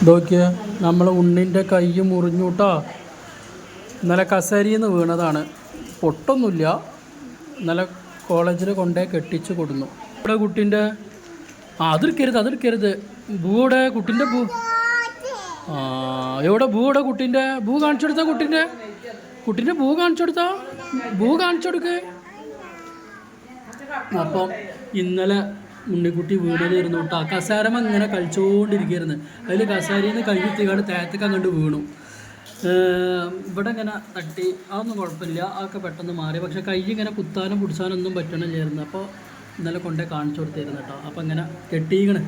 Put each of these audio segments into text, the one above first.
നോക്കിയ നമ്മളെ ഉണ്ണിൻ്റെ കൈ മുറിഞ്ഞൂട്ടാ. ഇന്നലെ കസേരയിൽ നിന്ന് വീണതാണ്. പൊട്ടൊന്നുമില്ല. ഇന്നലെ കോളേജിൽ കൊണ്ടേ കെട്ടിച്ച് കൊടുന്നു. ഇവിടെ കുട്ടീൻ്റെ അതെടുക്കരുത് ഭൂടെ കുട്ടീൻ്റെ എവിടെ ഭൂടെ കുട്ടീൻ്റെ കാണിച്ചു കൊടുത്താ കുട്ടീൻ്റെ ഭൂ കാണിച്ചു കൊടുക്കേ. അപ്പം ഇന്നലെ ഉണ്ണിക്കുട്ടി വീണിലിരുന്നു കേട്ടോ. കസേരമ ഇങ്ങനെ കളിച്ചുകൊണ്ടിരിക്കുകയായിരുന്നു. അതിൽ കസേരയിൽ നിന്ന് കയ്യെത്തിക്കാണ്ട് തേത്തൊക്കെ കണ്ട് വീണു. ഇവിടെ ഇങ്ങനെ തട്ടി. അതൊന്നും കുഴപ്പമില്ല, അതൊക്കെ പെട്ടെന്ന് മാറി. പക്ഷേ കൈ ഇങ്ങനെ കുത്താനും പിടിച്ചാനും ഒന്നും പറ്റണില്ലായിരുന്നു. അപ്പോൾ ഇന്നലെ കൊണ്ടേ കാണിച്ചു കൊടുത്തിരുന്നു കേട്ടോ. അപ്പോൾ ഇങ്ങനെ കെട്ടിക്കണ്.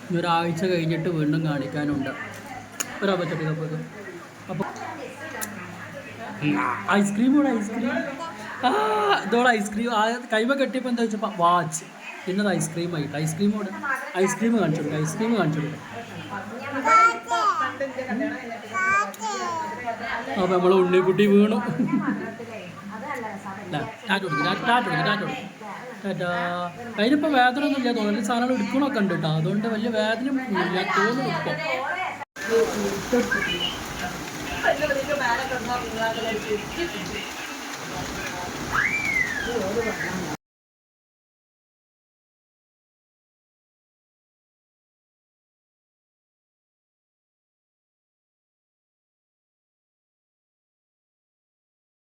ഇനി ഒരാഴ്ച കഴിഞ്ഞിട്ട് വീണ്ടും കാണിക്കാനുണ്ട്. ഒരാപറ്റി അപ്പോൾ അപ്പോൾ ഐസ്ക്രീം ഇതോടെ ഐസ്ക്രീം കൈമ കെട്ടിയപ്പോൾ എന്താ വെച്ചപ്പോൾ വാച്ച്. പിന്നെ ഐസ്ക്രീം ആയിട്ട് ഐസ്ക്രീം കാണിച്ചു കൊടുക്കും. അപ്പോൾ നമ്മൾ ഉണ്ണിക്കുട്ടി വീണു. അതിനിപ്പോൾ വേദന ഒന്നും ഇല്ല തോന്നുന്നു. സാധനങ്ങൾ എടുക്കണമൊക്കെ ഉണ്ട് കേട്ടോ. അതുകൊണ്ട് വലിയ വേദന ഇല്ല തോന്നുന്നു ഇപ്പോൾ.